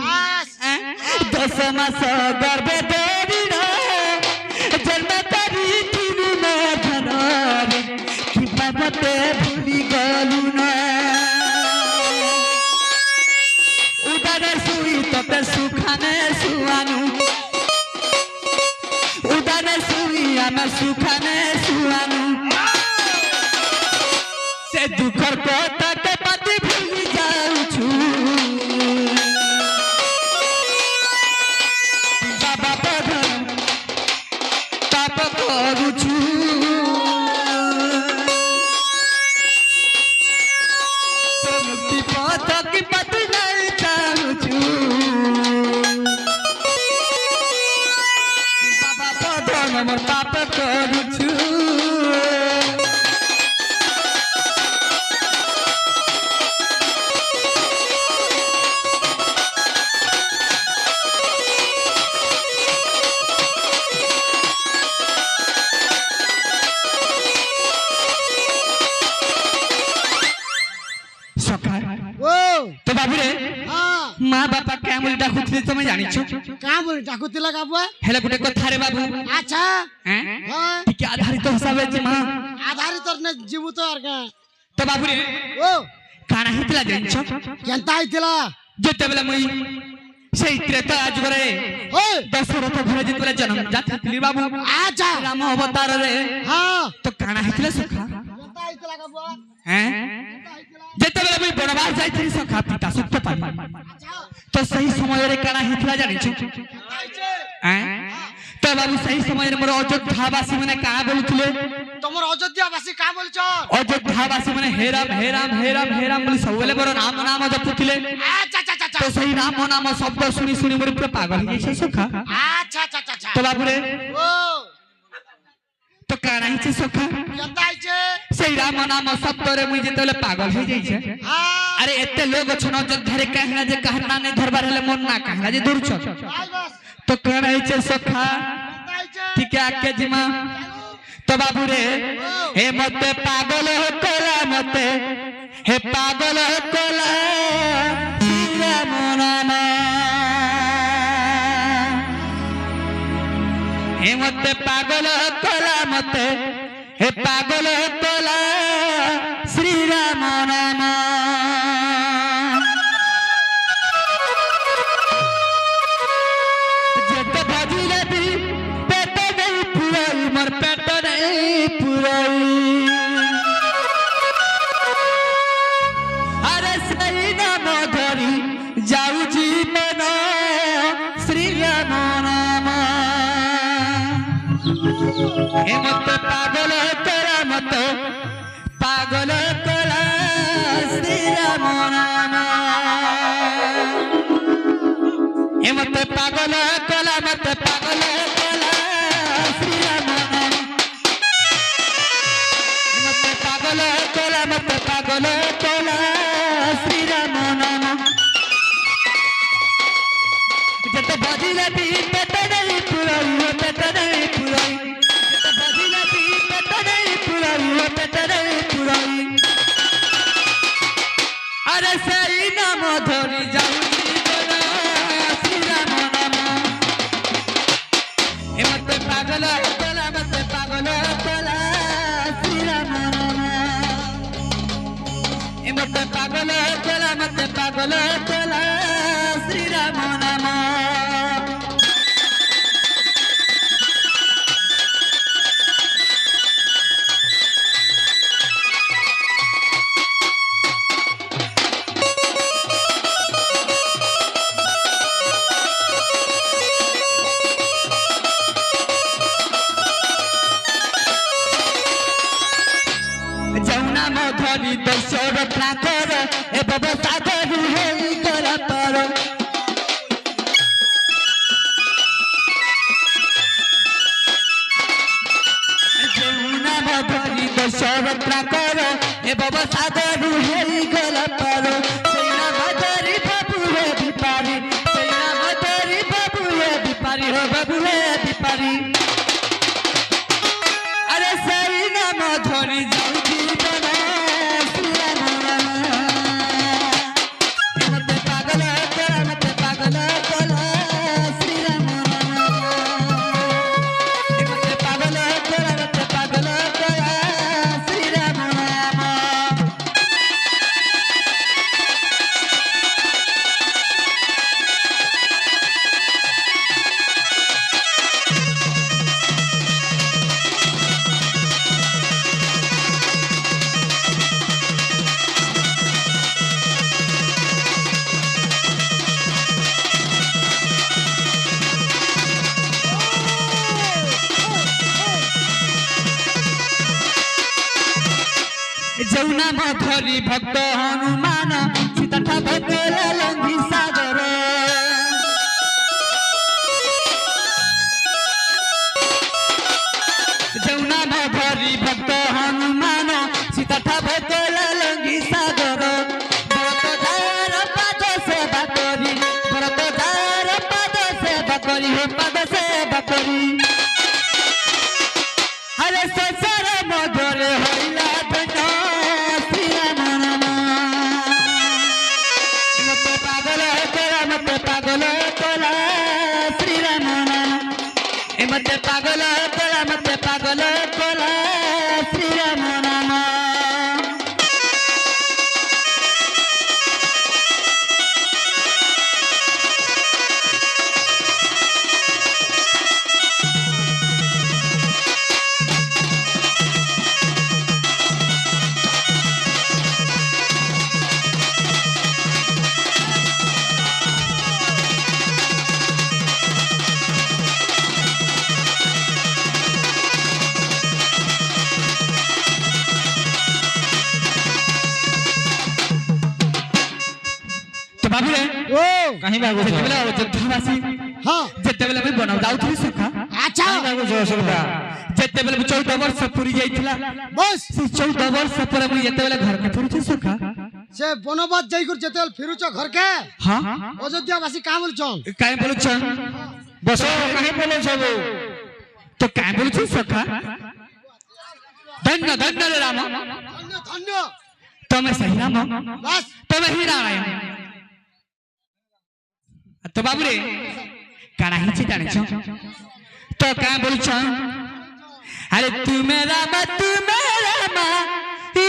[SPEAKER 2] ବାସ୍
[SPEAKER 1] 10 ମାସ ଗର୍ଭେ ଦେବିର ଜନ୍ମ କରିଥିଲୁ ନା ଧନରେ କି ବାବତେ ଭୁଲି ଗଲୁ ନା ଉଦାର ସୁଇ ତତେ ସୁଖାନେ ସୁଆନୁ ଉଦାର ସୁଇ ଆମେ ସୁଖାନେ ସୁଆନୁ से दुखर কথা তে পাতি ভুলি যাউছু বাবা প্রধান পাপ করুছু তো মুক্তি পথ কি পাতি নাই চাউছু বাবা প্রধান আমার পাপ করুছু
[SPEAKER 2] ও
[SPEAKER 1] তো বাবু রে
[SPEAKER 2] হ্যাঁ
[SPEAKER 1] মা বাপা কেমন ডাকুଥିଲେ তুমি জানিছ
[SPEAKER 2] কা বলি ডাকুতিলা কাবুয়া
[SPEAKER 1] হেলে গোটে কথা রে বাবু
[SPEAKER 2] আচ্ছা
[SPEAKER 1] হ্যাঁ
[SPEAKER 2] হ্যাঁ
[SPEAKER 1] টিকে আধারিত হিসাবে যে মা
[SPEAKER 2] আধারিত নে জীবিত আর কা
[SPEAKER 1] তো বাবু রে
[SPEAKER 2] ও
[SPEAKER 1] কানা হিতলা জানিছ
[SPEAKER 2] কেনতা আইতিলা
[SPEAKER 1] যেতেবেলে মুই সেই ত্রেতা যুগরে
[SPEAKER 2] ও
[SPEAKER 1] দশরথ ঘরে যেতেবেলে জন্ম যাচ্ছিলি বাবু
[SPEAKER 2] আচ্ছা
[SPEAKER 1] রাম অবতার রে
[SPEAKER 2] হ্যাঁ
[SPEAKER 1] তো কানা হিতলা সখা
[SPEAKER 2] কেনতা আইতিলা কাবুয়া
[SPEAKER 1] হ্যাঁ
[SPEAKER 2] কেনতা আইতিলা
[SPEAKER 1] যেতেবেলে মুই বনবাস যাইছিলি সখা পিতা সত্য পাই
[SPEAKER 2] আচ্ছা
[SPEAKER 1] তো সেই সময়ের কানা হিতলা জানিছ
[SPEAKER 2] কেনতা আইছে
[SPEAKER 1] হ্যাঁ তো বাবু সেই সময়ের মোর অযোধ্যাবাসী মানে কানা বলুଥିଲେ
[SPEAKER 2] তোমার অযোধ্যাবাসী কা বলছ
[SPEAKER 1] অযোধ্যাবাসী মানে হে রাম হে রাম হে রাম হে রাম বলি ସବୁବେଳେ ମୋର ରାମ ନାମ ଜପୁଥିଲେ
[SPEAKER 2] আচ্ছা আচ্ছা আচ্ছা
[SPEAKER 1] তো সেই রাম নাম শব্দ শুনি শুনি মোর পুরো পাগল হয়ে গেছে সখা
[SPEAKER 2] আচ্ছা আচ্ছা আচ্ছা
[SPEAKER 1] তো বাবুরে
[SPEAKER 2] ও
[SPEAKER 1] তো কানা হিছে সখা
[SPEAKER 2] কেনতা আইছে
[SPEAKER 1] সেই রাম নাম শব্দরে মুই যেতেলে পাগল হয়ে যাইছে
[SPEAKER 2] হ্যাঁ
[SPEAKER 1] আরে এতে লোক অছন অযোধ্যারে কাহনা যে কাহনা নে ধরবার হলে মন না কাহনা যে ধরছ
[SPEAKER 2] বাস বাস
[SPEAKER 1] তো কানা হিছে সখা
[SPEAKER 2] কেনতা আইছে
[SPEAKER 1] ঠিক আকে জিমা তো বাবুরে হে মতে পাগল কলা মতে হে পাগল কলা শ্রীরাম নাম হে মতে পাগল কলা মতে হে পাগল কলা শ্রীরাম নাম যেতে ভাজিলে দি পেট নেই পুরাই মোর পেট নেই পুরাই আরে সেই নাম ধরি যাউছি মন শ্রীরাম নাম হে মতে পাগল করা মতে পাগল করা শ্রীরাম নাম হে মতে পাগল কলা মতে পাগল কলা শ্রীরাম নাম হে মতে পাগল কলা মতে পাগল কলা শ্রীরাম নাম যেতে বাজিলে বি পেট নেই পুরাই পেট নেই পুরাই যেতে বাজিলে বি পেট নেই পুরাই পেট নেই পুরাই আরে সেই নাম ধরি যাউছি শ্রীরাম নাম হে মতে পাগল কলা মতে পাগল কলা শ্রীরাম নাম হে মতে পাগল কলা মতে পাগল কলা শ্রীরাম নাম যৌনা মধরি দশর ঠাকর এ বাবা সাগর হেই করা পার যৌনা মধরি দশর ঠাকর এ বাবা সাগর হেই করা পার সেই না মধরি বাবুরে বিপারি সেই না মধরি বাবুরে বিপারি হো বাবুরে বিপারি আরে সেই নাম ধরি যাউছি বনা যৌনা মধরি ভক্ত হনুমান সীতা ঠাকুর লঙ্ঘি সাগর যৌনা মধরি ভক্ত হনুমান সীতা ঠাকুর লঙ্ঘি সাগর ভরতদার পাদ সেবা করি ভরতদার পাদ সেবা করি হে পাদ সেবা করি হরে সসর মধরে হইলা ধন্য শ্রীরাম নাম মতে পাগল তোলা শ্রীরাম নাম মতে পাগল তোলা শ্রীরাম নাম बाबू रे
[SPEAKER 2] ओ
[SPEAKER 1] कहीं बाबू जेतेबेला अयोध्यावासी
[SPEAKER 2] हां
[SPEAKER 1] जेतेबेला मैं बनाव जाउथि सखा
[SPEAKER 2] अच्छा
[SPEAKER 1] बाबू जो सुविधा जेतेबेला 14 वर्ष पूरी जाइथिला
[SPEAKER 2] बस
[SPEAKER 1] से 14 वर्ष पर मैं जेतेबेला घर के फेरुछ सखा
[SPEAKER 2] से बनबाद जाई कर जेतेल फिरुच घर के
[SPEAKER 1] हां
[SPEAKER 2] अयोध्यावासी का बोलछन
[SPEAKER 1] काहे बोलछ बस काहे बोलो सब तो काहे बोलछ सखा धन्य धन्य रे राम
[SPEAKER 2] धन्य धन्य
[SPEAKER 1] तमे सही राम
[SPEAKER 2] बस
[SPEAKER 1] तमे ही नारायण तो बाबू रे काना हिची जानिछ तो का बोलछ अरे तू मेरा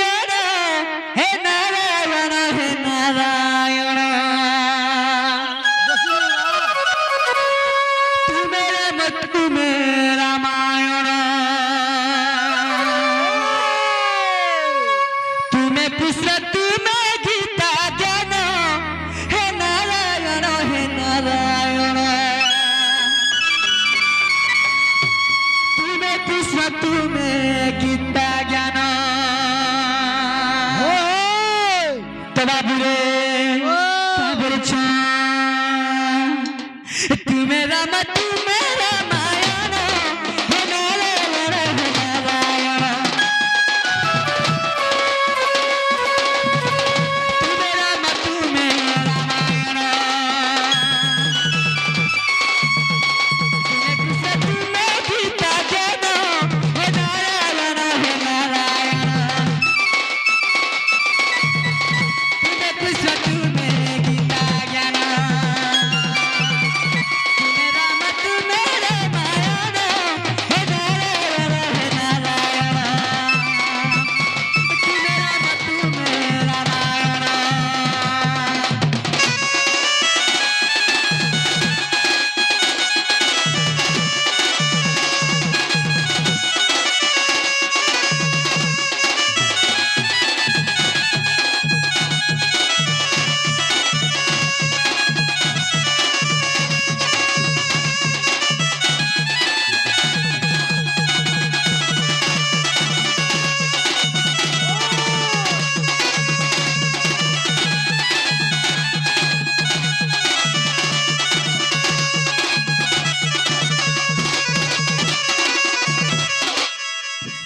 [SPEAKER 1] यार हे नारायण तू मेरा रामायण तुम्हें कृष्ण तुम्हें गीता ज्ञान हे नारायण तुम्हें कृष्ण तुम्हें गीता ज्ञान तो बाबू रे तुम्हें राम तुम्हें रामायण हे नारायण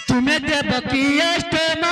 [SPEAKER 1] तुम्हें देवकी अष्टम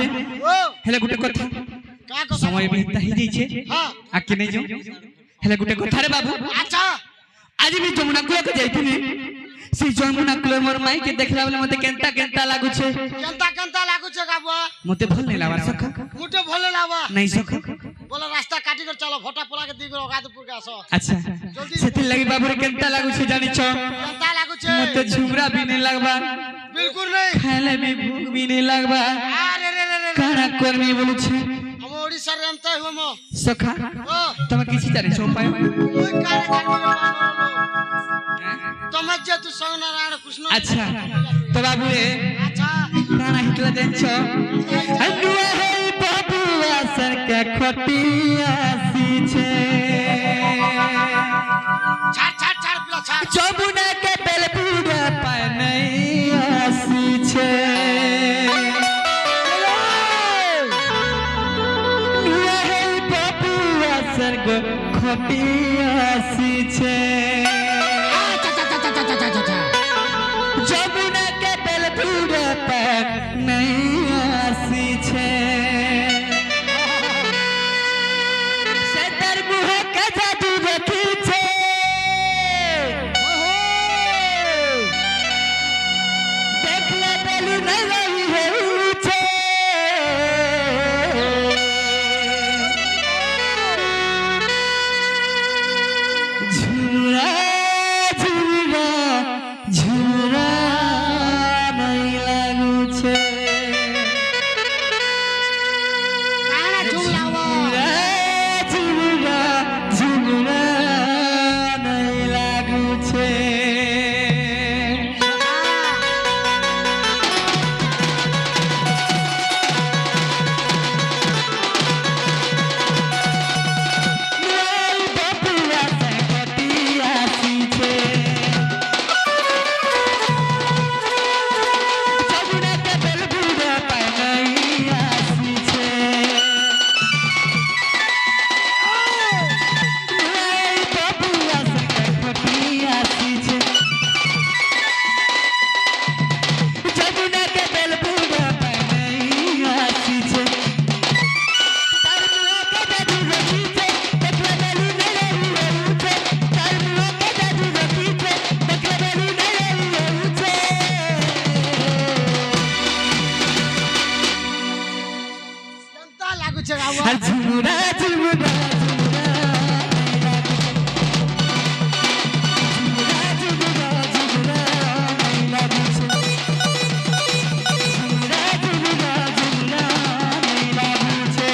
[SPEAKER 1] रे
[SPEAKER 2] ओ
[SPEAKER 1] हेले गुटे कथा
[SPEAKER 2] का को
[SPEAKER 1] समय भी ताही जाइछे
[SPEAKER 2] हां
[SPEAKER 1] आके नहीं जाऊ हेले गुटे कथा रे बाबू
[SPEAKER 2] अच्छा
[SPEAKER 1] आज भी जमुना कूल के जाइथिनी से जमुना कूल मोर माई के देखला बेले मते केंता केंता लागु छे
[SPEAKER 2] केंता लागु छे गाबुआ
[SPEAKER 1] मते भल नहीं लावा सखा
[SPEAKER 2] मुटे भले लावा
[SPEAKER 1] नहीं सखा
[SPEAKER 2] बोला रास्ता काटी कर चलो फोटा पोला के दी अगाधपुर के आसो
[SPEAKER 1] अच्छा सेति लगी बाबू रे केंता लागु छे जानि छ
[SPEAKER 2] केंता लागु छे
[SPEAKER 1] मते झुमरा भी नहीं लागबा
[SPEAKER 2] बिल्कुल नहीं
[SPEAKER 1] खाले भी भूख भी नहीं लागबा
[SPEAKER 2] अरे रे रे रे
[SPEAKER 1] काना करनी बोलु छे
[SPEAKER 2] हम ओडिसा रे हम तय होमो
[SPEAKER 1] सखा
[SPEAKER 2] ओ
[SPEAKER 1] तमे किछि जानि छ उपाय
[SPEAKER 2] ओई कारे तमे जे तू संग नारायण कृष्ण
[SPEAKER 1] अच्छा तो बाबू रे
[SPEAKER 2] अच्छा
[SPEAKER 1] काना हितला जानि छ अनुआ हे बाबुआ सर के खटिया सी छे
[SPEAKER 2] छाड़ पिला छाड़
[SPEAKER 1] जमुना के बेलपुरा पाय नहीं आसी छे अनुआ हे बाबुआ सर के खटिया सी छे जमुना के बेलपुरा पाय नहीं आसी छे से दरगुह के जादू रखी छे देखले बेलू नहीं रही है ऊंचे झूरा झूरा झूरा नहीं लागू छे
[SPEAKER 2] काना झूम लावा
[SPEAKER 1] झूरा झूरा नहीं लागू छे नहीं बबुआ से कटिया सी छे जमुना के बेलबुरा पाय नहीं आसी छे नहीं बबुआ से कटिया सी छे जमुना के बेलबुरा पाय नहीं आसी छे तरमुआ के जादू रखी छे देखले बेलू नहीं रही है ऊंचे तरमुआ के जादू रखी छे देखले बेलू नहीं रही है ऊंचे
[SPEAKER 2] केंता लागु छे गाबुआ
[SPEAKER 1] हर झुमरा झुमरा झुमरा झुमरा नहीं लागू छे झुमरा झुमरा नहीं लागू छे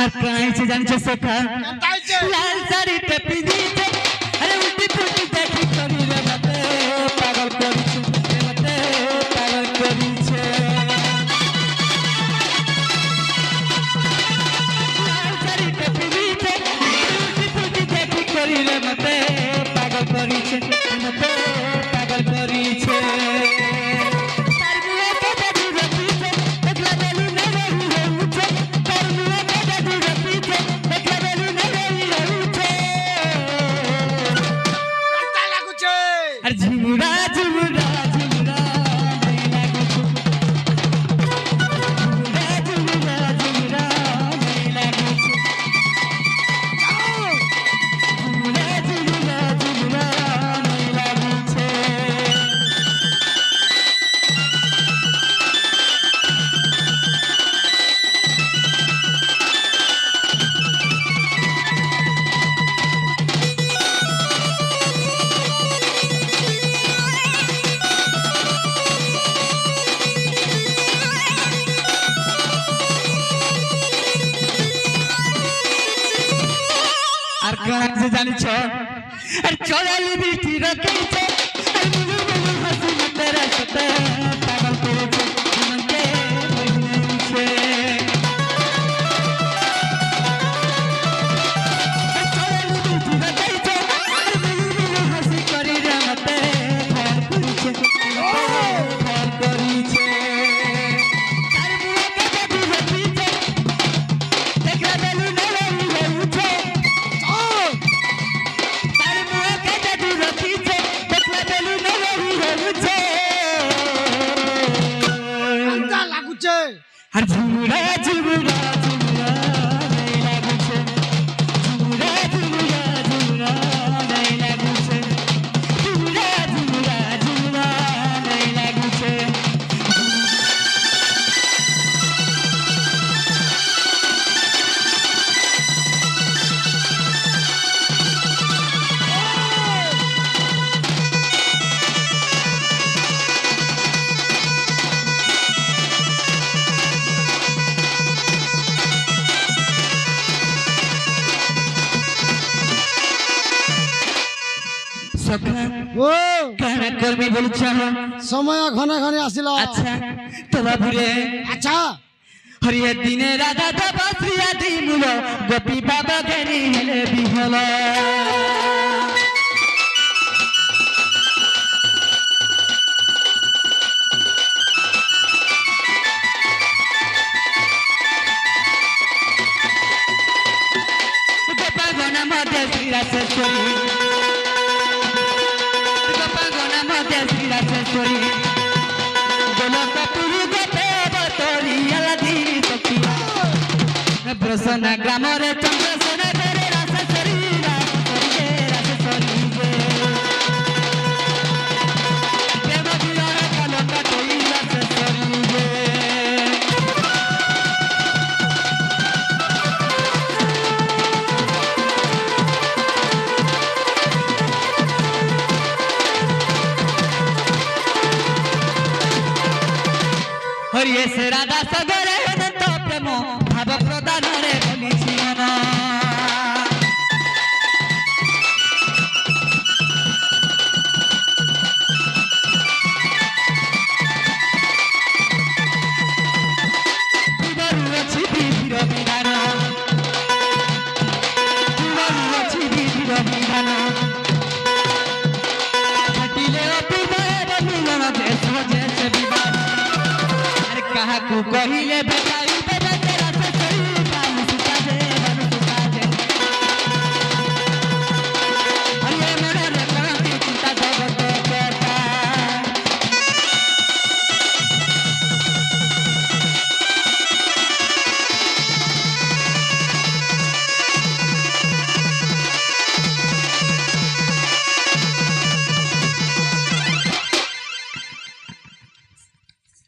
[SPEAKER 1] আর কাইছে জানছে সখা
[SPEAKER 2] केंता छे
[SPEAKER 1] लाल साड़ी पे पिंदी छे अरे उल्टी पुल्टी देखी करी रे मते पागल करी छे रे मते पागल करी छे लाल साड़ी पे पिंदी छे उल्टी पुल्टी देखी करी रे मते पागल करी छे मते पागल करी छे तरमुआ के जादू रखी छे देखला बेलू नहीं रही है ऊंचे तरमुआ के जादू रखी छे देखला बेलू नहीं रही है ऊंचे
[SPEAKER 2] केंता लागु छे
[SPEAKER 1] अरे झुमरा झुमरा झुमरा नहीं लागू छे झुमरा झुमरा झुमरा नहीं लागू छे झुमरा झुमरा झुमरा नहीं लागू छे আর কাজ জানি ছ अरे चोराली बिटी रखे छे अरे मुलु मुलु हंसी में तेरे सते पागल करे छे मन के महीने छे चोराली बिटी रखे छे अरे मुलु मुलु हंसी करी रे मते प्यार करी छे प्यार करी छे तार बुआ के जादू रखी छे देखला बेलू ने रही छे तार बुआ के जादू रखी छे देखला बेलू ने रही छे
[SPEAKER 2] কেনতা লাগুছে
[SPEAKER 1] हर झुमुरा झुमुरा झुमुरा नहीं लागू छे झुमुरा झुमुरा झुमुरा नहीं लागू छे झुमुरा झुमुरा झुमुरा नहीं लागू छे सखा
[SPEAKER 2] ও
[SPEAKER 1] कहना कर्मी बोल चाह
[SPEAKER 2] সময় ঘনে ঘনে আসিল
[SPEAKER 1] अच्छा तो बाबूरे
[SPEAKER 2] আচ্ছা
[SPEAKER 1] हरिये दिने राधा तपस्या दिमुल गोपी बाबा गनी हेले बिहल गोपा गना मध्य श्री राजेश्वरी गोपा गना मध्य श्री राजेश्वरी गोलक पुरु गोपे बतोरी अलधी सखिया प्रसन्न ग्राम रे चंद्रसेना करे राजेश्वरी राजेश्वरी प्रेम विरह कलक कोई राजेश्वरी हरिये से राधा सगरे अनंत प्रेम भाव प्रदान रे बोलिछि मन तुमरु अछि विधिर विधान तुमरु अछि विधिर विधान घटिले अपूर्व मिलन देश देश विवाद कहा को कहिले बेटाई बेटा तेरा से सही बाल सुता दे अरे मेरा रे क्रांति चिंता जगत करता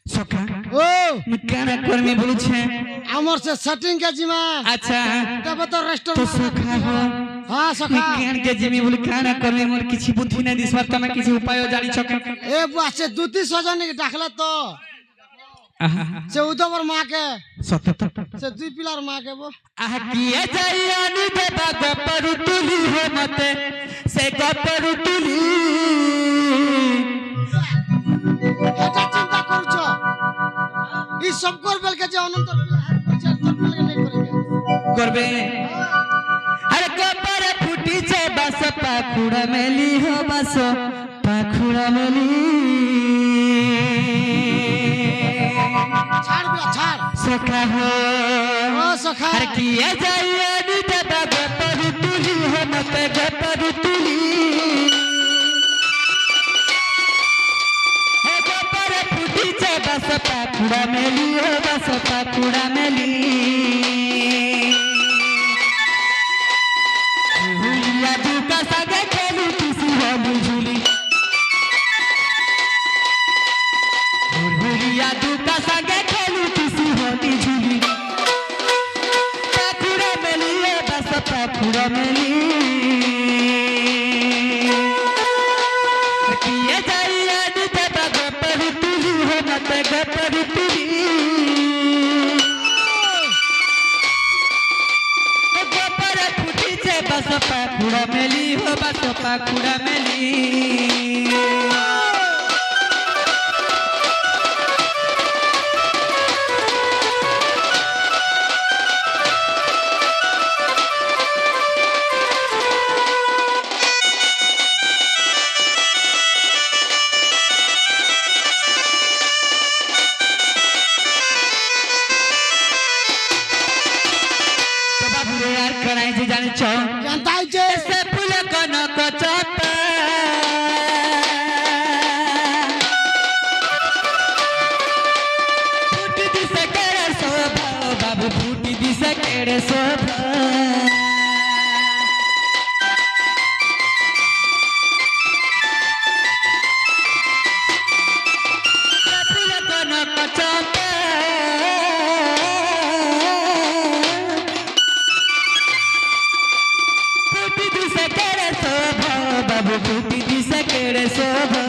[SPEAKER 1] सखा
[SPEAKER 2] ও
[SPEAKER 1] काना कर्मी बोलू छे
[SPEAKER 2] আমার সে সেটিং কে জিমা
[SPEAKER 1] अच्छा
[SPEAKER 2] তবে তো
[SPEAKER 1] तो
[SPEAKER 2] রেস্টুরেন্ট
[SPEAKER 1] सखा हो
[SPEAKER 2] হ্যাঁ সখা
[SPEAKER 1] कान के जिमी बोली काना कर्मी मोर किछि बुद्धि नै दिसबार तमे किछि उपाय जानि छके
[SPEAKER 2] এ বুয়া সে দুতি সজনে ডাকলে তো সে উদবর মাকে
[SPEAKER 1] सत
[SPEAKER 2] সে দুই পিলার মাকে বো
[SPEAKER 1] आह किए जाइयानी बेटा गपर तुली हो मते से गपर तुली
[SPEAKER 2] এটা চিন্তা করছো এই সব করবেল কে যে অনন্ত পিলা হাত করছে আর তোর পিলা নাই করে
[SPEAKER 1] करबे अरे गपर फुटी छे बस पाखुड़ा मेली हो बस पाखुड़ा मेली
[SPEAKER 2] ছাড় বিয়া ছাড়
[SPEAKER 1] सखा हो
[SPEAKER 2] ও সখা
[SPEAKER 1] अरे किए जाइयानी बेटा गपर तुली हो मते गपर तुली हे गपर फुटी छे बस पाखुड़ा मेली हो बस पाखुड़ा मेली हुलिया दुका सगे खेलू किसी होली झूली हुलिया दुका सगे खेलू किसी होली झूली पाखुड़ा मेली है बस पाखुड़ा मेली पाखुड़ा मेली जाने छो
[SPEAKER 2] जानता है जे
[SPEAKER 1] से फूल कनक चपा फूटी दिसे केड़े शोभा बाबू फूटी दिसे केड़े शोभा फूल कनक चपा बाबू फूटी दिसे केड़े शोभा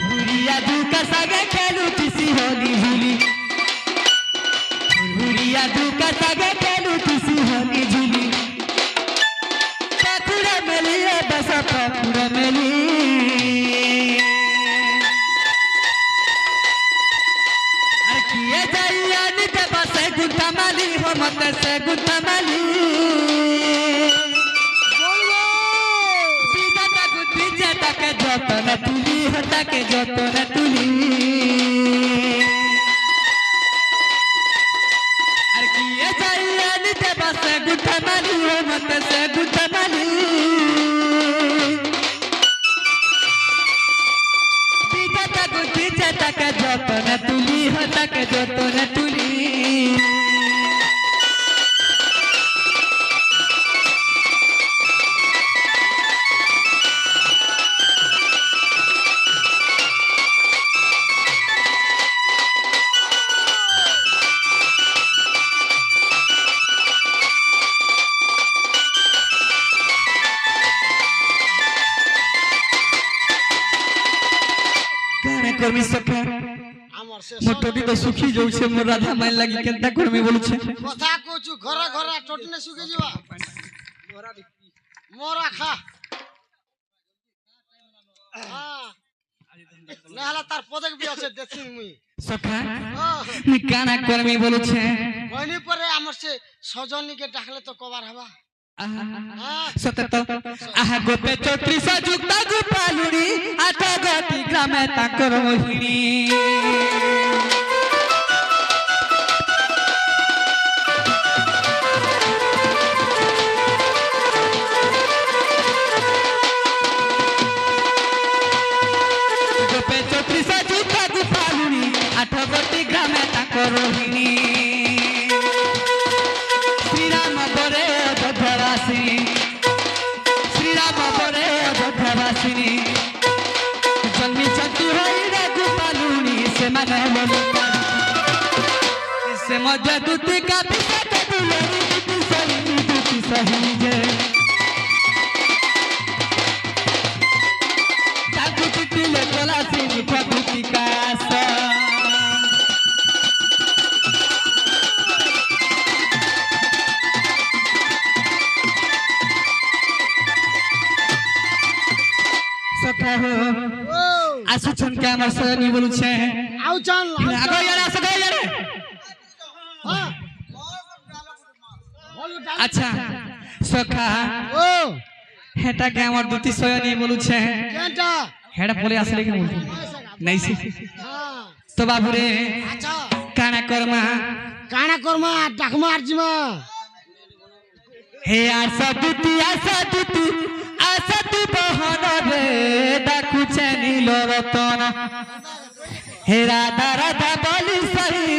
[SPEAKER 1] हुरिया दुका सागे खेलू किसी होली झूली हुरिया दुका सागे खेलू किसी होली झूली पाखुड़ा मेली बस पाखुड़ा मेली अरे किए जाइया निते बसे गुंठा माली हो मत से गुंठा माली जतन तुली हटा के जतन तुली अरे किए जाइया निते बसे गुंठा माली हो मत से गुंठा माली बीजा गुंठी जटा के जतन तुली हटा के जतन तुली कर्मी सखा
[SPEAKER 2] আমার সে
[SPEAKER 1] মোটটি তো সুখী যাচ্ছে মোর রাধা মাইল লাগি কেনতা कर्मी বলছে
[SPEAKER 2] কথা কইছু ঘরে ঘরে টটনে শুকে যাওয়া মোরা খা না হলে তার পদক বি আছে দেখছিন মুই
[SPEAKER 1] সখা নি কানা कर्मी বলছে
[SPEAKER 2] কইনি পরে আমার সে সজনীকে ডাকলে তো কবার হবা
[SPEAKER 1] সতত আহা গোপে 34 যুক্ত গোপালুনি আট গতি গ্রামে তাকর মোহিনী গোপে 34 যুক্ত গোপালুনি আট গতি গ্রামে তাকর মোহিনী শ্রীরাম বরে অযোধ্যাবাসিনী শ্রীরাম বরে অযোধ্যাবাসিনী জন্মি চন্তি হই রে গোপালুনি সে মানে বলি সে মজা দুতি কাপি সাথে দুলনি দুতি সহি যে তাকু তিলে কোলা সিনি প্রভৃতি কাসা सखा हो आसुछन के हमर सनी बोलुछे
[SPEAKER 2] আউ চান
[SPEAKER 1] আগো यार आस गो यार
[SPEAKER 2] হ্যাঁ
[SPEAKER 1] अच्छा सखा
[SPEAKER 2] ও
[SPEAKER 1] हेटा के हमर दुती सयनी बोलुछे
[SPEAKER 2] কেনটা
[SPEAKER 1] हेडा बोले असले के बोलते नहीं से
[SPEAKER 2] হ্যাঁ
[SPEAKER 1] तो बाबू रे
[SPEAKER 2] আচ্ছা
[SPEAKER 1] काना कर्मा
[SPEAKER 2] কানা কর্মা ডাকমা আরজিমা
[SPEAKER 1] हे आशा दुती बहन रे डाकुछे नील रतन हे राधा राधा बोली सही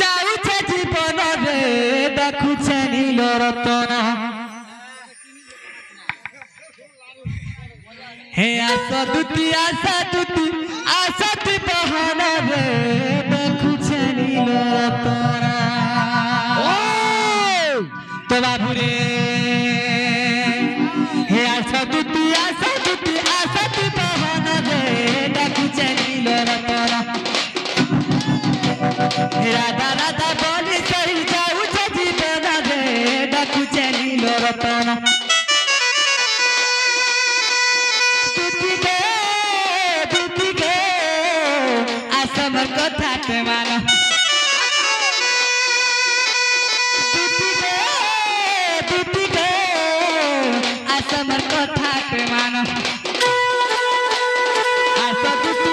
[SPEAKER 1] जाउछे जीवन रे डाकुछे नील रतन हे आशा दुती बहन रे डाकुछे नील रतन तो बाबू रे हे आशा दुती बहन रे डाकुछे नील रतन हे राधा राधा बोली सही जाउछे जीवन रे দুটি গো আসামার কথা প্রেমান আশা দুটি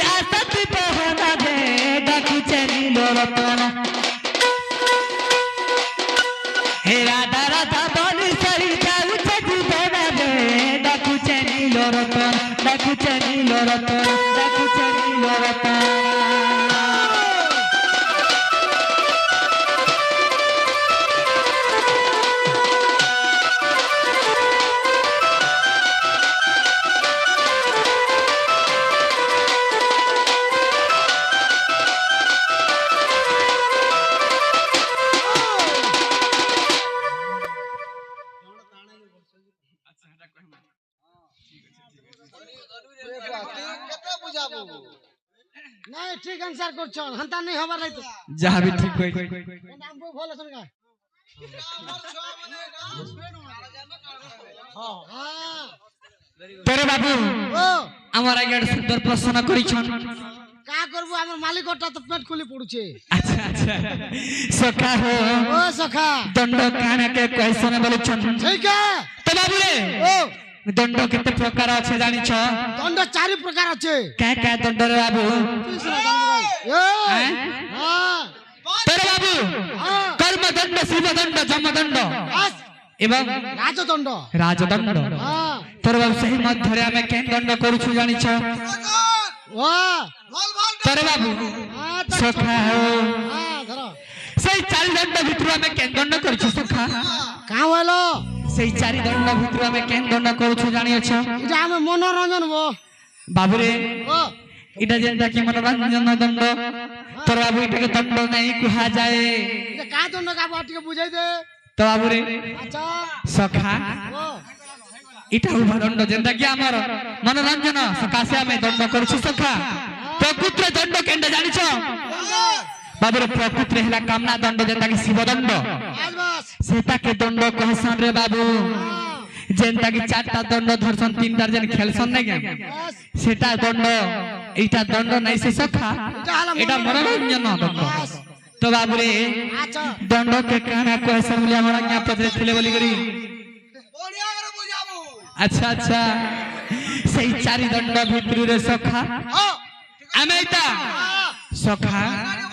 [SPEAKER 1] আশা তুই বহনা দে ডাকুছে নীল রতন হে রাধা রাধা বলি সরি যাউছে জীবন দে ডাকুছে নীল রতন ডাকুছে নীল রতন ডাকুছে নীল রতন
[SPEAKER 2] কেতে বুঝাবো নাই ঠিক আনসার করছ হান্তা নাই হবার নাই তো
[SPEAKER 1] যাহা भी ठीक होई
[SPEAKER 2] নাম বই ভালো শুন কা হ্যাঁ
[SPEAKER 1] তোরে বাবু
[SPEAKER 2] ও
[SPEAKER 1] আমার আগে একটা সুন্দর প্রশ্ন করিছন
[SPEAKER 2] কা করব আমার মালিকটা তো পেট খুলি পড়ুছে
[SPEAKER 1] আচ্ছা আচ্ছা সখা হো
[SPEAKER 2] ও সখা
[SPEAKER 1] দণ্ড কানাকে কোয়েশন বলেছন
[SPEAKER 2] ঠিক
[SPEAKER 1] তো বাবু রে
[SPEAKER 2] ও
[SPEAKER 1] দণ্ড কেতে প্রকার আছে জানিছ
[SPEAKER 2] দণ্ড চারি প্রকার আছে
[SPEAKER 1] কে কে দণ্ড রে বাবু
[SPEAKER 2] তুই শুনা জানবো ভাই
[SPEAKER 1] হ্যাঁ?
[SPEAKER 2] হ্যাঁ
[SPEAKER 1] তোরে বাবু
[SPEAKER 2] হ্যাঁ
[SPEAKER 1] কর্মদণ্ড শিবদণ্ড যমদণ্ড
[SPEAKER 2] বাস
[SPEAKER 1] এবং
[SPEAKER 2] রাজদণ্ড
[SPEAKER 1] রাজদণ্ড
[SPEAKER 2] হ্যাঁ
[SPEAKER 1] তোর বাবু সেই মধ্যে আমি কেন দণ্ড করছু জানিছ
[SPEAKER 2] ও
[SPEAKER 1] তোরে বাবু
[SPEAKER 2] হ্যাঁ
[SPEAKER 1] সখা হো
[SPEAKER 2] হ্যাঁ ধরো
[SPEAKER 1] সেই চারি দণ্ড ভিতর আমি কেন দণ্ড করছু সখা
[SPEAKER 2] কা হলো
[SPEAKER 1] সেই চারি দণ্ড ভিতর আমি কেন দণ্ড করছু জানিছ
[SPEAKER 2] এটা আমি মনোরঞ্জন
[SPEAKER 1] বাবুরে
[SPEAKER 2] ও
[SPEAKER 1] এটা যেটা কি মনোরঞ্জন দণ্ড তোর বাবু এটাকে দণ্ড নাই কুহা যায়
[SPEAKER 2] এটা কা দণ্ড কা বাটিকে বুঝাই দে
[SPEAKER 1] তো বাবুরে
[SPEAKER 2] আচ্ছা
[SPEAKER 1] সখা
[SPEAKER 2] ও
[SPEAKER 1] এটা উদাহরণ যেটা কি আমার মনোরঞ্জন সকাশে আমি দণ্ড করছি সখা প্রকৃত দণ্ড কেন্দ্র জানিছ বাবুরে প্রকৃত হেলা কামনা দণ্ড যেটা কি শিবদণ্ড
[SPEAKER 2] বাস বাস
[SPEAKER 1] সেটাকে দণ্ড কহসন রে বাবু যেটা কি চারটা দণ্ড ধরছন তিনটার যেন খেলছন নাই কেন
[SPEAKER 2] বাস
[SPEAKER 1] সেটা দণ্ড এইটা দণ্ড নাই সে সখা এটা মনোরঞ্জন দণ্ড তো বাবুরে
[SPEAKER 2] আচ্ছা
[SPEAKER 1] দণ্ডকে কানা কহসন বলে আমরা আজ্ঞা পত্রে ছিলে বলি করি
[SPEAKER 2] বড়িয়া করে বুঝাবো
[SPEAKER 1] আচ্ছা আচ্ছা সেই চারি দণ্ড ভিতরে সখা
[SPEAKER 2] ও
[SPEAKER 1] আমি এটা সখা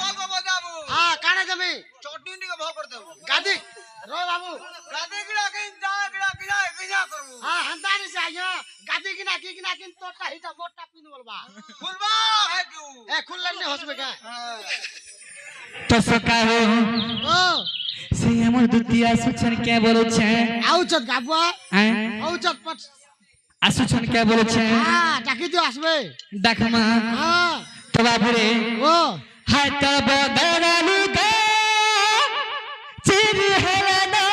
[SPEAKER 2] বলবো বুঝাবো হ্যাঁ কানে জমি চটনিকে ভাগ করে দেব গাদি রো বাবু গাদি কিনা কিন যা কিনা কিনা করব হ্যাঁ হান্তানি চাইও গাদি কিনা কিন তোটা হিটা মোটা পিন বলবা খুলবা হে কিউ এ খুললেন নে হসবে কা
[SPEAKER 1] তো সখা হো
[SPEAKER 2] ও
[SPEAKER 1] সেই আমার দ্বিতীয় আসুছন কে বলছে
[SPEAKER 2] আউচত গাবুয়া
[SPEAKER 1] হ্যাঁ
[SPEAKER 2] আউচত পট
[SPEAKER 1] আসুছন কে বলছে
[SPEAKER 2] হ্যাঁ ডাকি দিও আসবে
[SPEAKER 1] দেখমা
[SPEAKER 2] হ্যাঁ
[SPEAKER 1] তো বাবুরে
[SPEAKER 2] ও
[SPEAKER 1] হায় তো বদরালু গে চির হেলানো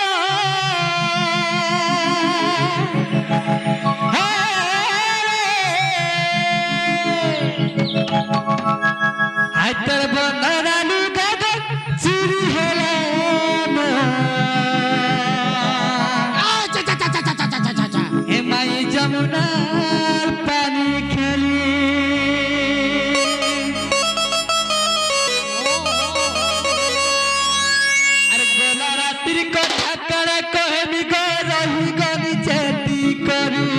[SPEAKER 1] হায় তো বদরালু গে চির হেলানো
[SPEAKER 2] চা চা চা চা চা চা চা চা
[SPEAKER 1] হে মাই যমুনার পানি খেলি আরে গোলা রাত্রির কথা কারে কহেমি গো রহি গনি চেতি করি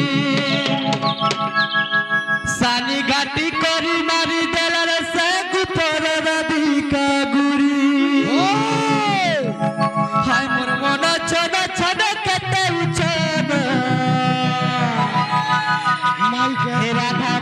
[SPEAKER 1] সানি ঘাটি করি মারি দেলার সে গুপর রাধিকা গুরি হায় মোর মন ছন ছন কেতে উছন
[SPEAKER 2] মাইকে
[SPEAKER 1] হে রাধা